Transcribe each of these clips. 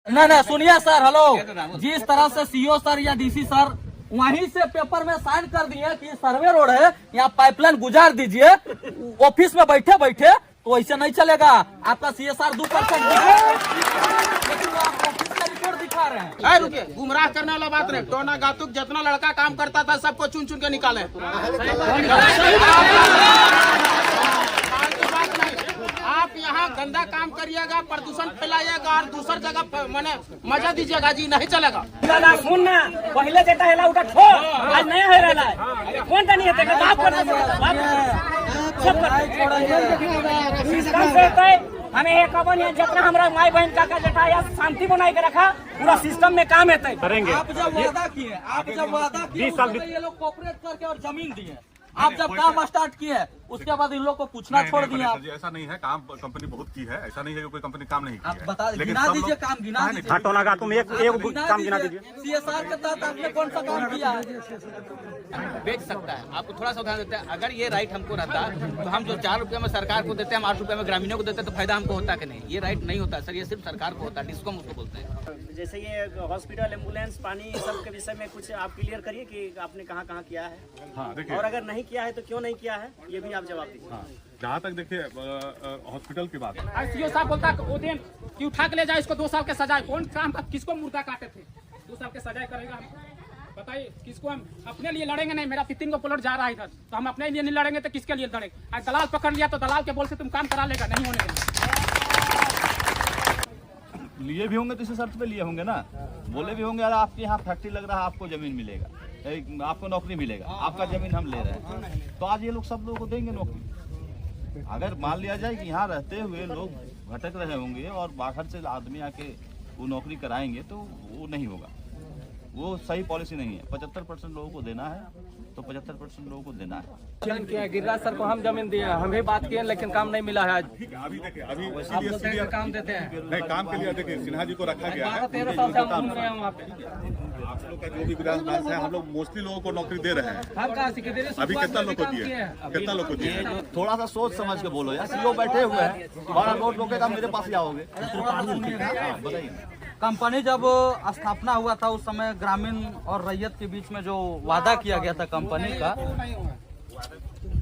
नहीं सुनिए sir, hello. जिस तरह से सीओ सर या डीसी सर वहीं से पेपर में साइन कर दिए कि सर्वे रोड है, यहाँ पाइपलाइन गुजार दीजिए, ऑफिस में बैठे बैठे, तो ऐसे नहीं चलेगा। आपका CSR 2% रिपोर्ट दिखा रहे हैं। रुकिए, गुमराह करने वाला बात नहीं। टोना गातुक जितना लड़का काम करता था सबको चुन चुन के निकाले। आप यहाँ गंदा काम करिएगा, प्रदूषण फैलाइएगा और दूसर जगह मैंने मजा दीजिएगा जी, नहीं चलेगा। सुनना पहले जेटा हेला उठा ठो आज नया है रहला है कौन नहीं है तेरा बाप करता सिस्टम से तय हमें एक अपन ये जितना हमरा माई बहन काका जेठा या शांति बनाए के रखा पूरा सिस्टम में काम है तय करेंगे। आप जब वादा किए 20 साल ये लोग कोऑपरेट करके और जमीन दिए, आप जब काम स्टार्ट किए उसके बाद इन लोग को पूछना छोड़ दिया। आप ऐसा नहीं है, काम कंपनी बहुत की है, ऐसा नहीं है कि कोई कंपनी काम नहीं की आप है। बता गिना दीजिए, काम गिना दीजिए। टोना का तुम एक काम गिना दीजिए। CSR के तहत आपने कौन सा काम किया है? बेच सकता है, आपको थोड़ा सा उदाहरण देते हैं। अगर ये राइट हमको रहता तो हम जो 4 रुपये में सरकार को देते हैं, हम 8 रुपये में ग्रामीणों को देते हैं, तो फायदा हमको होता कि नहीं? ये राइट नहीं होता सर, ये सिर्फ सरकार को होता है, डिस्कॉम उसको बोलते हैं। जैसे ये हॉस्पिटल एम्बुलेंस पानी सब के विषय में कुछ आप क्लियर करिए कि आपने कहाँ कहाँ किया है। हाँ, देखिए, और अगर नहीं किया है तो क्यों नहीं किया है ये भी आप जवाब दीजिए। हाँ, जहाँ तक देखिए हॉस्पिटल की बात है, सीओ साहब बोलता वो दिन कि उठा के ले जाए इसको 2 साल के सजाए। कौन काम का किसको मुर्दा काटे थे? 2 साल के सजाए करेगा हमको बताइए? किसको हम अपने लिए लड़ेंगे? नहीं, मेरा 3 को प्लॉट जा रहा है इधर, तो हम अपने लिए नहीं लड़ेंगे तो किसके लिए लड़ेंगे? आज दलाल पकड़ लिया तो दलाल के बोल से तुम काम करा लेगा, नहीं होने देगा। लिए भी होंगे तो इसी शर्त पे लिए होंगे ना, बोले भी होंगे यार आपके यहाँ फैक्ट्री लग रहा है, आपको जमीन मिलेगा, आपको नौकरी मिलेगा, आपका जमीन हम ले रहे हैं, तो आज ये लोग सब लोगों को देंगे नौकरी। अगर मान लिया जाए कि यहाँ रहते हुए लोग भटक रहे होंगे और बाहर से आदमी आके वो नौकरी कराएंगे तो वो नहीं होगा, वो सही पॉलिसी नहीं है। 75% लोगों को देना है तो 75% लोगों को देना है। गिरिराज सर को हम जमीन दिए, हम भी बात किए, लेकिन काम नहीं मिला है आज। अभी देखिए, अभी आप लोग देंगे, काम देते हैं नहीं, काम के लिए देखिए सिन्हा जी को रखा गया है। 13 साल से हम घूम रहे हैं वहाँ पे। आप लोग का जो भी विधान है, हम लोग मोस्टली लोगों को नौकरी दे रहे हैं। हम कहाँ से अभी कितना लोग को दिए, कितना लोग को दिए? थोड़ा सा सोच समझ के बोलो यार, सीओ बैठे हुए हैं, तुम्हारा रोड रोकेगा मेरे पास ही आओगे। बताइए, कंपनी जब स्थापना हुआ था उस समय ग्रामीण और रैयत के बीच में जो वादा किया गया था कंपनी का,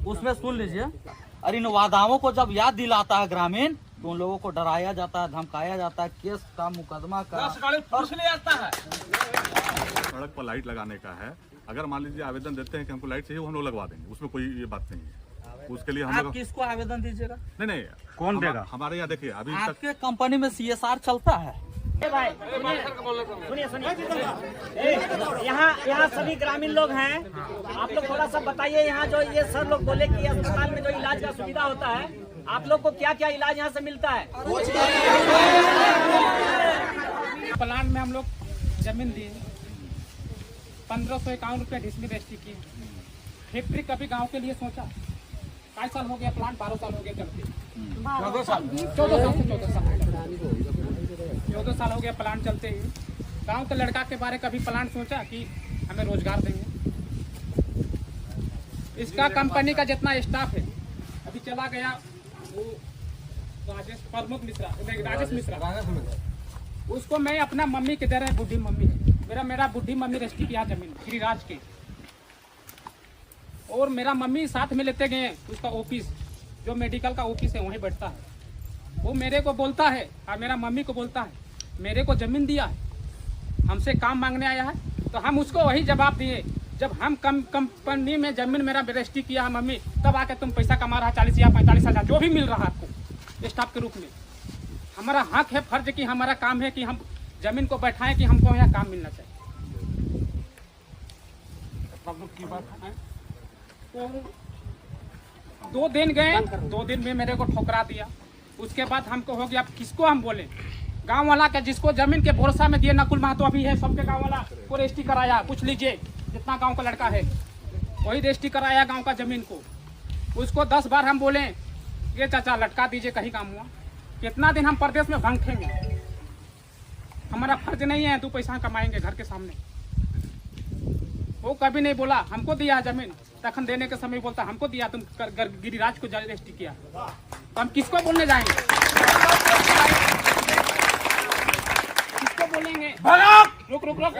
उसमें सुन लीजिए, और इन वादाओं को जब याद दिलाता है ग्रामीण तो उन लोगों को डराया जाता है, धमकाया जाता है, केस का मुकदमा का पूछ लिया जाता है। सड़क पर लाइट लगाने का है, अगर मान लीजिए आवेदन देते हैं कि हमको लाइट चाहिए, वो हम लोग लगवा देंगे, उसमें कोई ये बात नहीं है। उसके लिए हम आप लोग किसको आवेदन दीजिएगा? नहीं, कौन देगा? हमारे यहाँ देखिए अभी तक आपके कंपनी में CSR चलता है। भाई सुनिए, यहाँ सभी ग्रामीण लोग हैं, आप लोग थोड़ा सा बताइए। यहाँ जो ये सर लोग बोले कि अस्पताल में जो इलाज का सुविधा होता है, आप लोग को क्या क्या इलाज यहाँ से मिलता है? प्लांट में हम लोग जमीन दिए, 1551 रुपये डिसमिल रजिस्ट्री की। फैक्ट्री कभी गांव के लिए सोचा? 5 साल हो गया प्लांट, 12 साल हो गया चलते, 14 साल हो गया प्लांट चलते ही। गांव के लड़का के बारे कभी प्लांट सोचा कि हमें रोजगार देंगे? इसका कंपनी का जितना स्टाफ है अभी चला गया वो राजेश मिश्रा, उसको मैं अपना मम्मी के दे रहे, बुढ़ी मम्मी है मेरा बुढ़ी मम्मी रजिस्ट्री किया जमीन गिरिराज के, और मेरा मम्मी साथ में लेते गए उसका ऑफिस, जो मेडिकल का ऑफिस है वहीं बैठता है। वो मेरे को बोलता है और मेरा मम्मी को बोलता है मेरे को जमीन दिया है, हमसे काम मांगने आया है, तो हम उसको वही जवाब दिए जब हम कंपनी में जमीन मेरा रजिस्ट्री किया है मम्मी, तब आके तुम पैसा कमा रहा 40 या 45 हज़ार जो भी मिल रहा है आपको स्टाफ के रूप में। हमारा हक है, फर्ज कि हमारा काम है कि हम जमीन को बैठाएं कि हमको यहाँ काम मिलना चाहिए। तो 2 दिन गए, 2 दिन में मेरे को ठोकरा दिया। उसके बाद हमको हो गया, अब किसको हम बोले? गांव वाला के जिसको जमीन के भरोसा में दिए, नकुल महतो अभी है, सबके गांव वाला को रजिस्ट्री कराया, पूछ लीजिए जितना गांव का लड़का है वही रजिस्ट्री कराया गांव का जमीन को। उसको 10 बार हम बोले ये चाचा लटका दीजिए, कहीं काम हुआ? कितना दिन हम प्रदेश में भंगेंगे? हमारा फर्ज नहीं है 2 पैसा कमाएंगे घर के सामने? वो कभी नहीं बोला हमको दिया जमीन, तखन देने के समय बोलता हमको दिया, तुम गिरिराज को रजिस्ट्री किया, तो हम किसको बोलने जाएंगे? रुक रुक रुक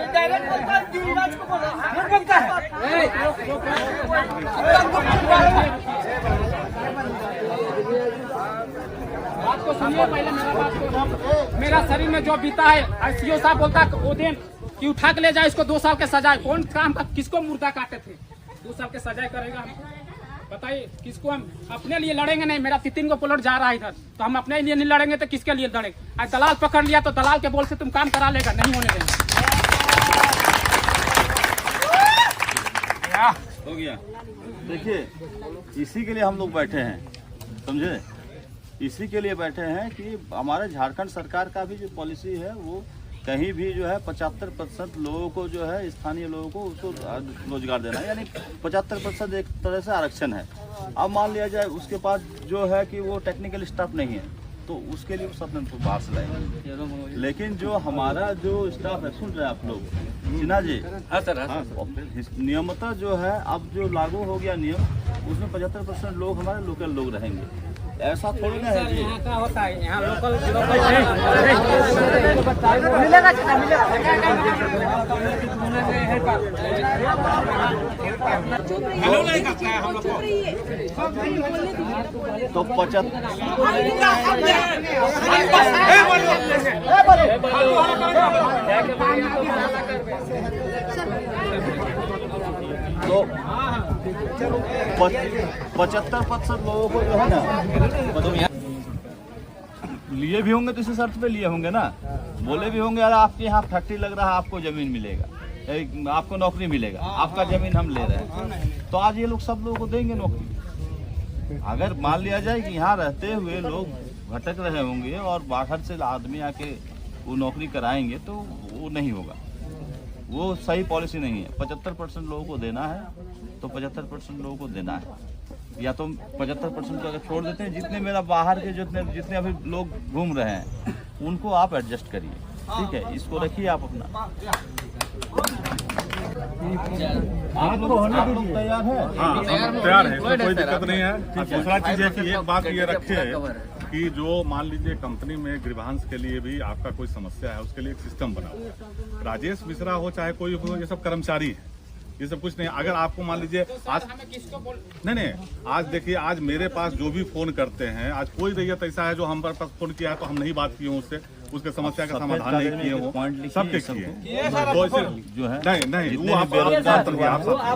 बात को सुनिए पहले मेरा बात को। मेरा शरीर में जो बीता है सीओ साहब बोलता वो दिन कि उठा के ले जाए इसको 2 साल के सजाए। कौन काम का किसको मुर्दा काटे थे? 2 साल के सजाए करेगा हमको? बताइए किसको? हम अपने लिए लड़ेंगे नहीं। मेरा 3 को प्लॉट जा रहा है इधर, तो हम अपने लिए नहीं लड़ेंगे तो किसके लिए लड़ेंगे? आज दलाल पकड़ लिया तो दलाल के बोल से तुम काम करा लेगा, नहीं होने देंगे। हो गया। देखिए इसी के लिए हम लोग बैठे हैं, समझे? इसी के लिए बैठे हैं कि हमारे झारखंड सरकार का भी जो पॉलिसी है वो कहीं भी जो है 75% लोगों को जो है स्थानीय लोगों को उसको रोजगार देना है, यानी 75% एक तरह से आरक्षण है। अब मान लिया जाए उसके पास जो है कि वो टेक्निकल स्टाफ नहीं है तो उसके लिए सब बाहर से लाएंगे। लेकिन जो हमारा जो स्टाफ है, सुन रहे हैं आप लोग सिन्हा जी? हाँ सर। हाँ, नियमतः जो है अब जो लागू हो गया नियम, उसमें 75% लोग हमारे लोकल लोग रहेंगे। ऐसा थोड़ी ना है जी। यहाँ का होता है, यहाँ लोकल तो 75 तो 75% लोगों को जो है ना लिए भी होंगे तो इसी शर्त पे लिए होंगे ना। बोले भी होंगे यार आपके यहाँ फैक्ट्री लग रहा है, आपको जमीन मिलेगा, आपको नौकरी मिलेगा, आपका जमीन हम ले रहे हैं, तो आज ये लोग सब लोगों को देंगे नौकरी। अगर मान लिया जाए कि यहाँ रहते हुए लोग भटक रहे होंगे और बाहर से आदमी आके वो नौकरी कराएंगे तो वो नहीं होगा, वो सही पॉलिसी नहीं है। 75% लोगों को देना है तो 75% लोगों को देना है, या तो 75% को अगर छोड़ देते हैं, जितने मेरा बाहर के जितने अभी लोग घूम रहे हैं उनको आप एडजस्ट करिए, ठीक है? इसको रखिए आप अपना। आप लोग तैयार है? हाँ, तैयार है, इसमें कोई दिक्कत नहीं है। दूसरा चीज है कि एक बात ये रखे कि जो मान लीजिए कंपनी में गृहांश के लिए भी आपका कोई समस्या है, उसके लिए एक सिस्टम बना हुआ है। राजेश मिश्रा हो चाहे कोई हो, ये सब कर्मचारी है, ये सब कुछ नहीं। अगर आपको मान लीजिए आज नहीं, आज देखिए, आज मेरे पास जो भी फोन करते हैं, आज कोई रैयत ऐसा है जो हम पर पास फोन किया है तो हम नहीं बात किए हैं उससे, उसके समस्या का समाधान नहीं किए हो, सबके किए जो है नहीं वो आप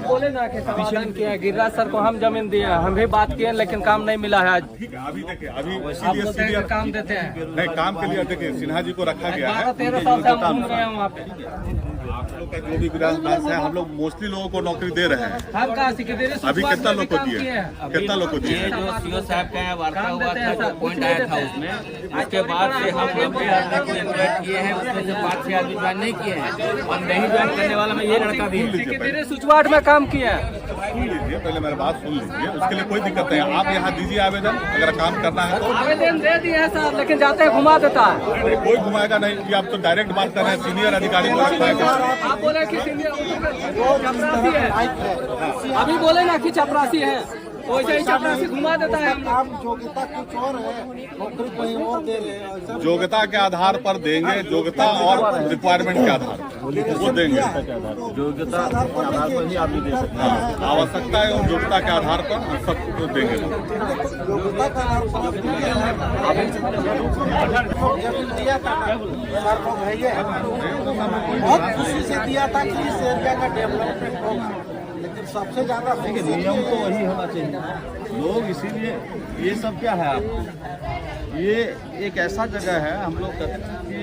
बोले ना कि समाधान किया, गिरिराज सर को हम जमीन दिए, हम भी बात किए लेकिन काम नहीं मिला है। आज ठीक है, अभी देखिए, अभी काम देते हैं नहीं, काम के लिए देखिए सिन्हा जी को रखा गया है। 13 साल से हम घूम रहे हैं वहाँ पे। आप लोग का जो भी गृहस्थ है, हम लोग मोस्टली लोगों को नौकरी दे रहे हैं। हम कहाँ से अभी कितना लोग को दिए? कितना लोग को दिए? जो सीओ साहब का वार्ता हुआ था, जो पॉइंट आया था उसमें, उसके बाद से हम लोग किए हैं, उसमें से 5 से आदमी ज्वाइन नहीं किए हैं, और नहीं ज्वाइन करने वाला मैं ये लड़का भी है। सुचवाट में काम किया है। सुन लीजिए, पहले मेरी बात सुन लीजिए, उसके लिए कोई दिक्कत नहीं है। आप यहाँ दीजिए आवेदन, अगर काम करना है तो। आवेदन दे दिए हैं सर, लेकिन जाते हैं घुमा देता है। कोई घुमाएगा नहीं कि आप तो डायरेक्ट बात कर रहे हैं, सीनियर अधिकारी को रखा आप बोले कि चपरासी है, अभी बोले ना कि चपरासी है, वैसे ही चपरासी घुमा देता है। योग्यता कुछ और है, नौकरी कहीं और दे रहे हैं। योग्यता के आधार पर देंगे, योग्यता और रिक्वायरमेंट के आधार पर वो देंगे। योग्यता के आधार पर ही आदमी दे सकते हैं। आवश्यकता एवं योग्यता के आधार पर हम सब देंगे। योग्यता का नाम दिया था सर लोग है, ये बहुत खुशी से दिया था कि इस एरिया का डेवलपमेंट होगा, लेकिन सबसे ज्यादा नियम तो वही होना चाहिए। लोग इसीलिए ये सब क्या है, आप ये एक ऐसा जगह है, हम लोग कहते हैं कि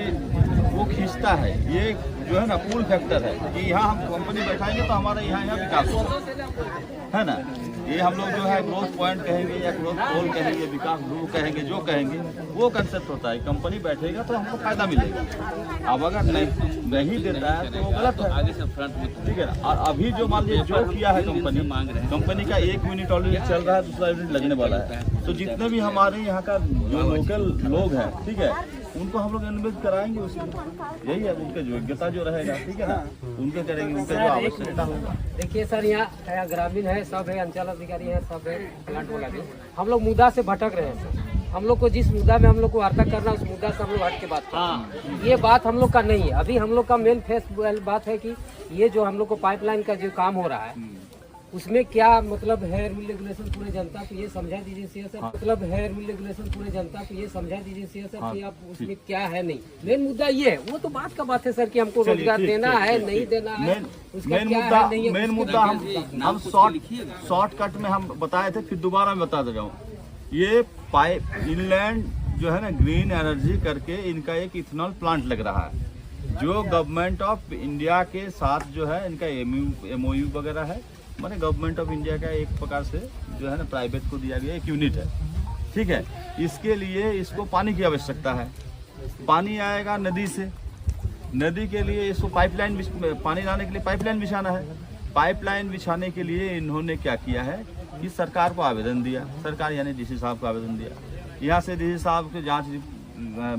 वो खींचता है, ये जो है ना पुल फैक्टर है कि यहाँ हम कंपनी बैठाएंगे तो हमारा यहाँ विकास होगा, है ना। ये हम लोग जो है ग्रोथ पॉइंट कहेंगे या ग्रोथ गोल कहेंगे, विकास ध्रुव कहेंगे, जो कहेंगे वो कंसेप्ट होता है। कंपनी बैठेगा तो हमको फायदा मिलेगा। अब अगर नहीं देता है तो वो गलत है, आगे से फ्रंट में, ठीक है ना। और अभी जो मान लीजिए जो किया है कंपनी का 1 यूनिट ऑलरेडी चल रहा है, दूसरा यूनिट लगने वाला है, तो जितने भी हमारे यहाँ का जो लोकल लोग हैं, ठीक है, उनको हम लोग इन्वेस्ट कराएंगे उसी में। यही है उनके योग्यता जो रहेगा, ठीक है ना, उनके करेंगे, उनका जो आवश्यकता होगा। देखिए सर, यहाँ ग्रामीण है, सब है, अंचल अधिकारी है, सब है, प्लांट वाला भी। हम लोग मुद्दा से भटक रहे हैं सर। हम लोग को जिस मुद्दा में हम लोग को वार्ता करना उस मुद्दा से हम लोग हट के बात करते। ये बात हम लोग का नहीं है। अभी हम लोग का मेन फेस बात है कि ये जो हम लोग को पाइपलाइन का जो काम हो रहा है उसमें क्या मतलब है रूल रेगुलेशन पूरे जनता को ये समझा दीजिए सीएस सर। मतलब है रूल रेगुलेशन पूरे जनता को ये समझा दीजिए सीएस सर कि आप उसमें क्या है नहीं। मेन मुद्दा ये है, वो तो बात का बात है सर कि हमको रोजगार देना है नहीं देना है, उसका क्या है नहीं है। मेन मुद्दा हम शॉर्टकट में हम बताए थे, फिर दोबारा मैं बता दे रहा हूँ। ये पाइप इनलैंड जो है ना ग्रीन एनर्जी करके इनका एक इथेनॉल प्लांट लग रहा है जो गवर्नमेंट ऑफ इंडिया के साथ जो है इनका एमओयू वगैरह है। माने गवर्नमेंट ऑफ इंडिया का एक प्रकार से जो है ना प्राइवेट को दिया गया एक यूनिट है, ठीक है। इसके लिए इसको पानी की आवश्यकता है। पानी आएगा नदी से, नदी के लिए इसको पाइपलाइन पानी लाने के लिए पाइपलाइन बिछाना है। पाइपलाइन बिछाने के लिए इन्होंने क्या किया है कि सरकार को आवेदन दिया, सरकार यानी डीसी साहब को आवेदन दिया। यहाँ से डीसी साहब के जांच,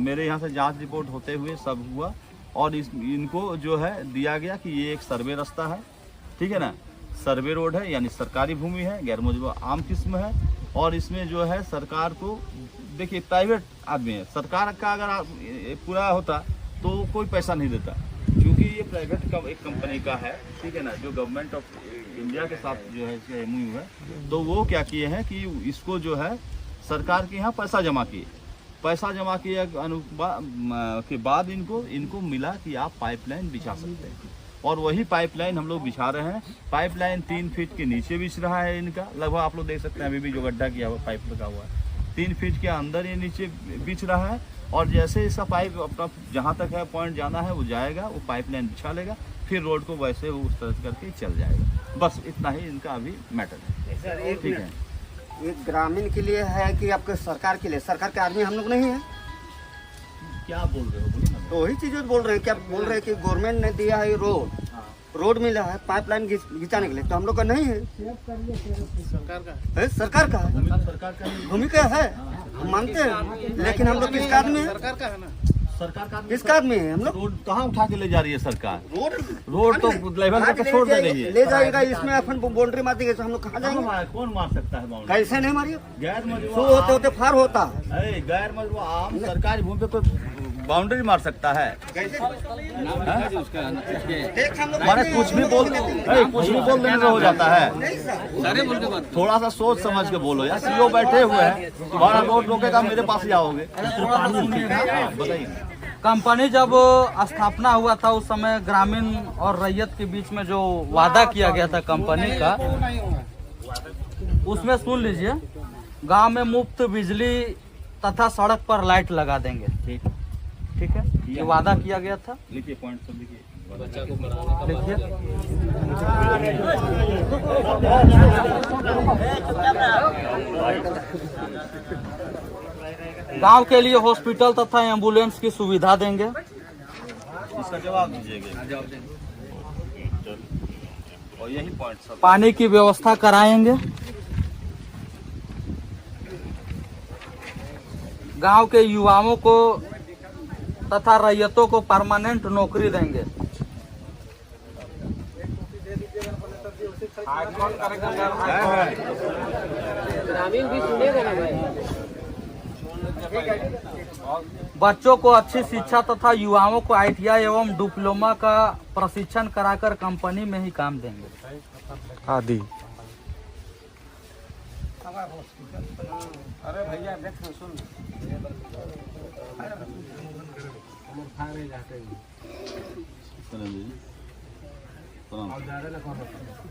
मेरे यहाँ से जांच रिपोर्ट होते हुए सब हुआ और इनको जो है दिया गया कि ये एक सर्वे रास्ता है, ठीक है ना, सर्वे रोड है, यानी सरकारी भूमि है, गैर मौजूदा आम किस्म है। और इसमें जो है सरकार को, देखिए प्राइवेट आदमी है, सरकार का अगर पूरा होता तो कोई पैसा नहीं देता, क्योंकि ये प्राइवेट का एक कंपनी का है, ठीक है ना, जो गवर्नमेंट ऑफ इंडिया के साथ जो है इसका एमओयू है। तो वो क्या किए हैं कि इसको जो है सरकार के यहाँ पैसा जमा किए, पैसा जमा किए के बाद इनको मिला कि आप पाइपलाइन बिछा सकते हैं। और वही पाइपलाइन हम लोग बिछा रहे हैं। पाइपलाइन 3 फीट के नीचे बिछ रहा है इनका, लगभग आप लोग देख सकते हैं अभी भी जो गड्ढा किया हुआ पाइप लगा हुआ है 3 फीट के अंदर ये नीचे बिछ रहा है। और जैसे इसका पाइप अपना जहाँ तक है पॉइंट जाना है वो जाएगा, वो पाइपलाइन बिछा लेगा, फिर रोड को वैसे वो उस तरह करके चल जाएगा। बस इतना ही इनका अभी मैटर है, ठीक है। एक ग्रामीण के लिए है कि आपके सरकार के लिए? सरकार के आदमी हम लोग नहीं है। क्या बोल रहे हो, बोलिए ना। तो वही चीज बोल रहे हैं, क्या बोल रहे हैं कि गवर्नमेंट ने दिया है रोड मिला है पाइपलाइन खिंचाने के लिए, तो हम लोग का नहीं है, सरकार का है। सरकार का भूमि का है, हम मानते हैं, लेकिन हम लोग किसका आदमी है? सरकार का है ना, सरकार का किसका आदमी है? हम लोग रोड कहाँ उठा के ले जा रही है सरकार? रोड तो लेवल पे छोड़ दे रही है, ले जाएगा। इसमें अपन बाउंड्री मार देंगे तो हम लोग कहाँ जाएंगे? कौन मार सकता है बाउंड्री? कैसे नहीं मारिए, गैर सो होते होते फार होता है। गैर मजबूत आम सरकारी भूमि पे कोई बाउंड्री मार सकता है? माने कुछ भी बोल देने से हो जाता है। थोड़ा सा सोच समझ के बोलो यार, सीओ बैठे हुए हैं, तुम्हारा रोड रोकेगा मेरे पास ही आओगे। बताइए। कंपनी जब स्थापना हुआ था उस समय ग्रामीण और रैयत के बीच में जो वादा किया गया था कंपनी का, उसमें सुन लीजिए, गांव में मुफ्त बिजली तथा सड़क पर लाइट लगा देंगे, ठीक है, ये वादा किया गया था। लिखिए पॉइंट सब लिखिए। देखिए, गांव के लिए हॉस्पिटल तथा एम्बुलेंस की सुविधा देंगे। इसका जवाब दीजिएगा। और यही पॉइंट सब। पानी की व्यवस्था कराएंगे। गांव के युवाओं को तथा रैयतों को परमानेंट नौकरी देंगे। ग्रामीण भी सुनेगा ना भाई। बच्चों को अच्छी शिक्षा तथा युवाओं को ITI एवं डिप्लोमा का प्रशिक्षण कराकर कंपनी में ही काम देंगे आदि। अरे भैया देख सुन,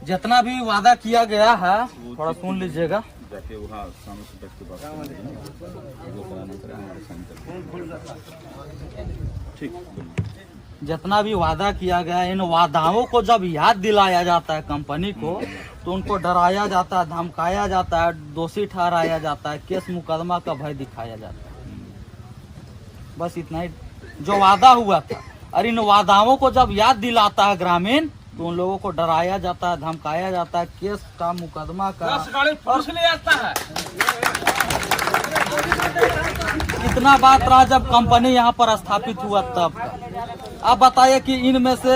जितना भी वादा किया गया है थोड़ा सुन लीजिएगा। जाके वहाँ सामने से बैठ के बात करेंगे। ठीक, जितना भी वादा किया गया है, इन वादाओं को जब याद दिलाया जाता है कंपनी को, तो उनको डराया जाता है, धमकाया जाता है, दोषी ठहराया जाता है, केस मुकदमा का भय दिखाया जाता है। बस इतना ही जो वादा हुआ था। और इन वादाओं को जब याद दिलाता है ग्रामीण, तो उन लोगों को डराया जाता है, धमकाया जाता है, केस का मुकदमा का इतना बात रहा जब कंपनी यहाँ पर स्थापित हुआ तब का। आप बताइए कि इनमें से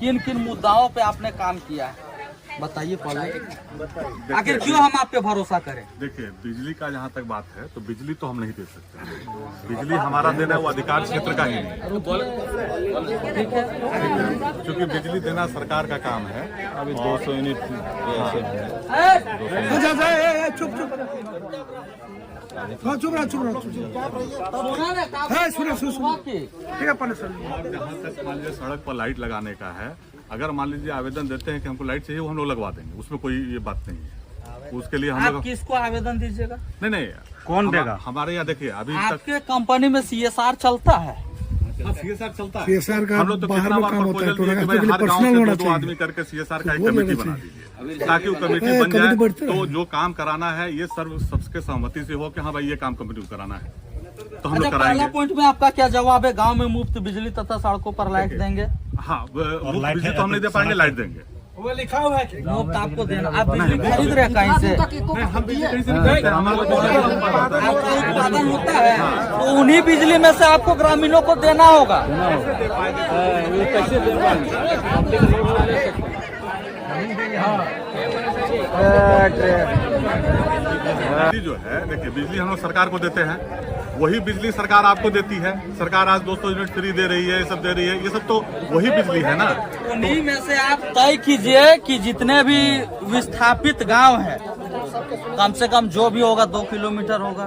किन किन मुद्दाओं पे आपने काम किया है? बताइए पहले, आखिर क्यों हम आप पे भरोसा करें? देखिए, बिजली का जहाँ तक बात है तो बिजली तो हम नहीं दे सकते। बिजली हमारा देना वो अधिकार क्षेत्र का ही नहीं, क्योंकि बिजली देना सरकार का काम है। अभी 200 यूनिट और जहाँ तक मान लीजिए सड़क पर लाइट लगाने का है, अगर मान लीजिए आवेदन देते हैं कि हमको लाइट चाहिए, वो हम लोग लगवा देंगे, उसमें कोई ये बात नहीं है। उसके लिए हम आप लोग किसको आवेदन दीजिएगा? नहीं कौन देगा? हमारे यहाँ देखिए अभी तक आपके कंपनी में CSR चलता है। CSR चलता है। CSR का हम लोग तो बाहर कितना में बार काम होता है, प्रपोजल दिए कि भाई हर गांव पर्सनल से होना 2 चाहिए। आदमी करके CSR का एक वो कमेटी लेना बना दीजिए, ताकि वो कमेटी बन कमेटी जाए बढ़ती तो रहे। जो काम कराना है ये सबके सहमति से हो कि हाँ भाई ये काम कमेटी को कराना है, तो हम अच्छा, लोग पहला कराएंगे। पॉइंट में आपका क्या जवाब है? गांव में मुफ्त बिजली तथा सड़कों पर लाइट देंगे। हाँ, मुफ्त बिजली तो हम नहीं दे पाएंगे, लाइट देंगे। मुफ्त आपको देना, आप बिजली खरीद रहे हैं कहीं से? हम बिजली कहीं से नहीं खरीदते, हमारा तो आपका उत्पादन होता है तो उन्हीं बिजली में से आपको ग्रामीणों को देना होगा। बिजली जो है, देखिए बिजली हम लोग सरकार को देते हैं, वही बिजली सरकार आपको देती है। सरकार आज 200 यूनिट फ्री दे रही है, ये सब दे रही है, ये सब तो वही बिजली है ना। उन्हीं में से आप तय कीजिए कि जितने भी विस्थापित गांव हैं, कम से कम जो भी होगा 2 किलोमीटर होगा,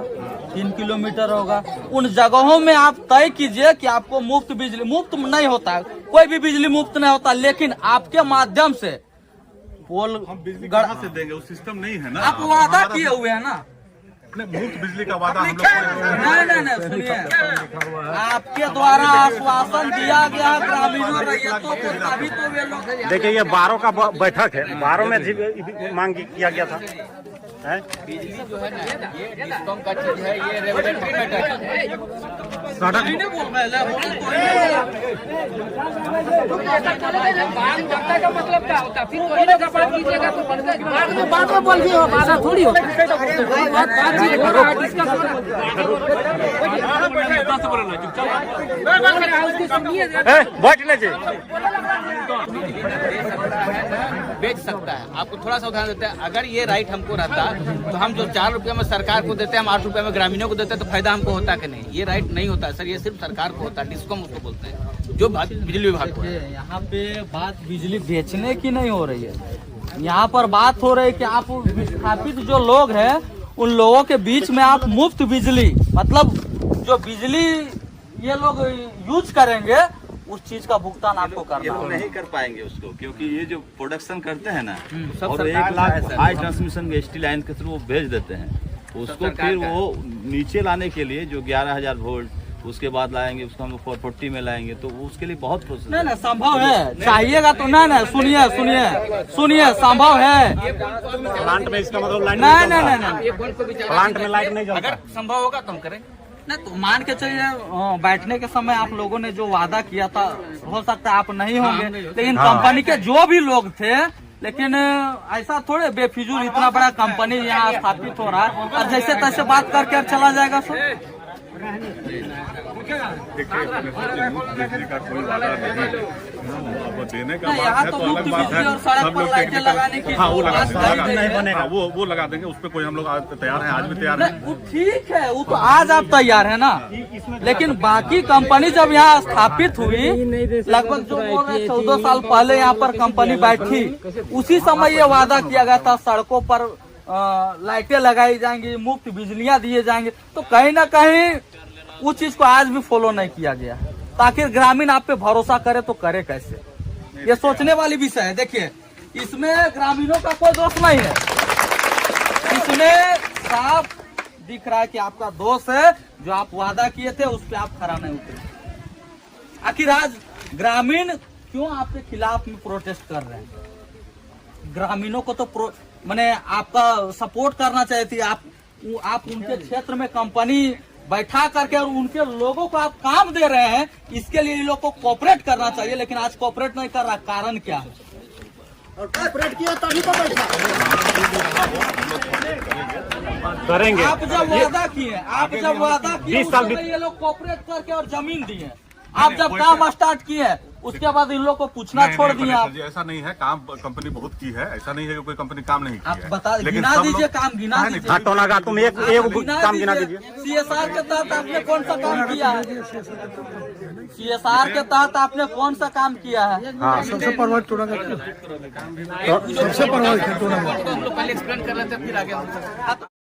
3 किलोमीटर होगा, उन जगहों में आप तय कीजिए कि आपको मुफ्त बिजली, मुफ्त नहीं होता है, कोई भी बिजली मुफ्त नहीं होता, लेकिन आपके माध्यम से पोल हम बिजली कहाँ से देंगे? वो सिस्टम नहीं है ना। आप वादा किए हुए हैं ना। मुफ्त बिजली का वादा हम लोग नहीं सुनिए, आपके द्वारा आश्वासन दिया गया ग्रामीणों रैयतों को, तभी तो वे लोग। देखिए ये 12 का बैठक है, 12 में मांग किया गया था। बिजली जो है ना, ये डिस्कॉम का चीज है, ये रेगुलेटर है। जनता का मतलब क्या होता है? फिर वही लोग बात कीजिएगा तो बाद में बोल भी हो, बाधा थोड़ी होता है। बातचीत हो रहा है, डिस्कस हो रहा है, उसकी सुनिए। बैठने चाहिए। बेच सकता है। आपको थोड़ा सा उदाहरण देते हैं, अगर ये राइट हमको रहता तो हम जो 4 रुपये में सरकार को देते हैं, हम 8 रुपये में ग्रामीणों को देते हैं, तो फायदा हमको होता कि नहीं? ये राइट नहीं होता सर, ये सिर्फ सरकार को होता है, डिस्कॉम उसको बोलते हैं, जो बात बिजली विभाग को है। यहाँ पे बात बिजली बेचने की नहीं हो रही है, यहाँ पर बात हो रही है कि आप विस्थापित जो लोग हैं उन लोगों के बीच में आप मुफ्त बिजली, मतलब जो बिजली ये लोग यूज करेंगे उस चीज का भुगतान आपको करना ये तो होगा। नहीं कर पाएंगे उसको, क्योंकि ये जो प्रोडक्शन करते हैं ना, सब और सरकार 1 लाख का है सर। हाई ट्रांसमिशन के स्टील लाइन के थ्रू वो भेज देते हैं, उसको सरकार फिर का है। वो नीचे लाने के लिए जो 11,000 वोल्ट, उसके बाद लाएंगे उसको हम 440 में लाएंगे, तो उसके लिए बहुत प्रोसेस नहीं नहीं संभव है, चाहिएगा तो। नहीं सुनिए संभव है। प्लांट में इसका मतलब लाइट नहीं प्लांट में लाइट नहीं जलता। अगर संभव होगा तो हम करें। नहीं तो मान के चलिए, बैठने के समय आप लोगों ने जो वादा किया था, हो सकता है आप नहीं होंगे, लेकिन कंपनी के जो भी लोग थे, लेकिन ऐसा थोड़े बेफिजूल इतना बड़ा कंपनी यहाँ स्थापित हो रहा है और जैसे तैसे बात करके चला जाएगा सर। देखिए, बिजली का कोई वादा नहीं है, अब देने का नहीं, बात यहाँ है तो तो अलग मुफ्त बात बिजली है। और सड़क सब पर लोग लाइटें टेक्निकल, लगाने की हाँ वो जो लगा बात देंगे, नहीं बनेगा। हाँ वो लगा देंगे, उस पर कोई हम लोग आज तैयार हैं, आज भी तैयार हैं। नहीं, वो ठीक है, वो तो आज आप तैयार है ना, लेकिन बाकी कंपनी जब यहाँ स्थापित हुई, लगभग जो बोल रहे 14 साल पहले यहाँ पर कंपनी बैठी, उसी समय ये वादा किया गया था सड़कों पर लाइटें लगाई जाएंगी, मुफ्त बिजलियां दिए जाएंगे, तो कहीं ना कहीं उस चीज को आज भी फॉलो नहीं किया गया। ताकि ग्रामीण आप पे भरोसा करे तो करे कैसे, ये सोचने वाली विषय है। देखिए, इसमें ग्रामीणों का कोई दोष नहीं है, इसमें साफ दिख रहा है कि आपका दोष है, जो आप वादा किए थे उस पे आप खरा नहीं उतरे। आखिर आज ग्रामीण क्यों आपके खिलाफ में प्रोटेस्ट कर रहे हैं? ग्रामीणों को तो माने आपका सपोर्ट करना चाहिए थी। आप उनके क्षेत्र में कंपनी बैठा करके और उनके लोगों को आप काम दे रहे हैं, इसके लिए लोग को कोऑपरेट करना चाहिए, लेकिन आज कोऑपरेट नहीं कर रहा। कारण क्या है? और कोऑपरेट किया तभी तो बैठा करेंगे। आप जब वादा किए, 20 साल ये लोग कोऑपरेट करके और जमीन दिए। आप जब काम स्टार्ट किए उसके बाद इन लोग को पूछना छोड़ दिया आप। जी ऐसा नहीं है, काम कंपनी बहुत की है, ऐसा नहीं है कि कोई कंपनी काम नहीं की आप है। बता लेकिन गिना सब दीजिए लोग- काम गिना नहीं, दीजिए। हाँ टोनागा तुम एक काम गिना दीजिए। CSR के तहत आपने कौन सा काम किया है? CSR के तहत आपने कौन सा काम किया है? हाँ सबसे प्रभावित टोनागा सबसे पहले एक्सप्लेन कर रहे थे फिर आगे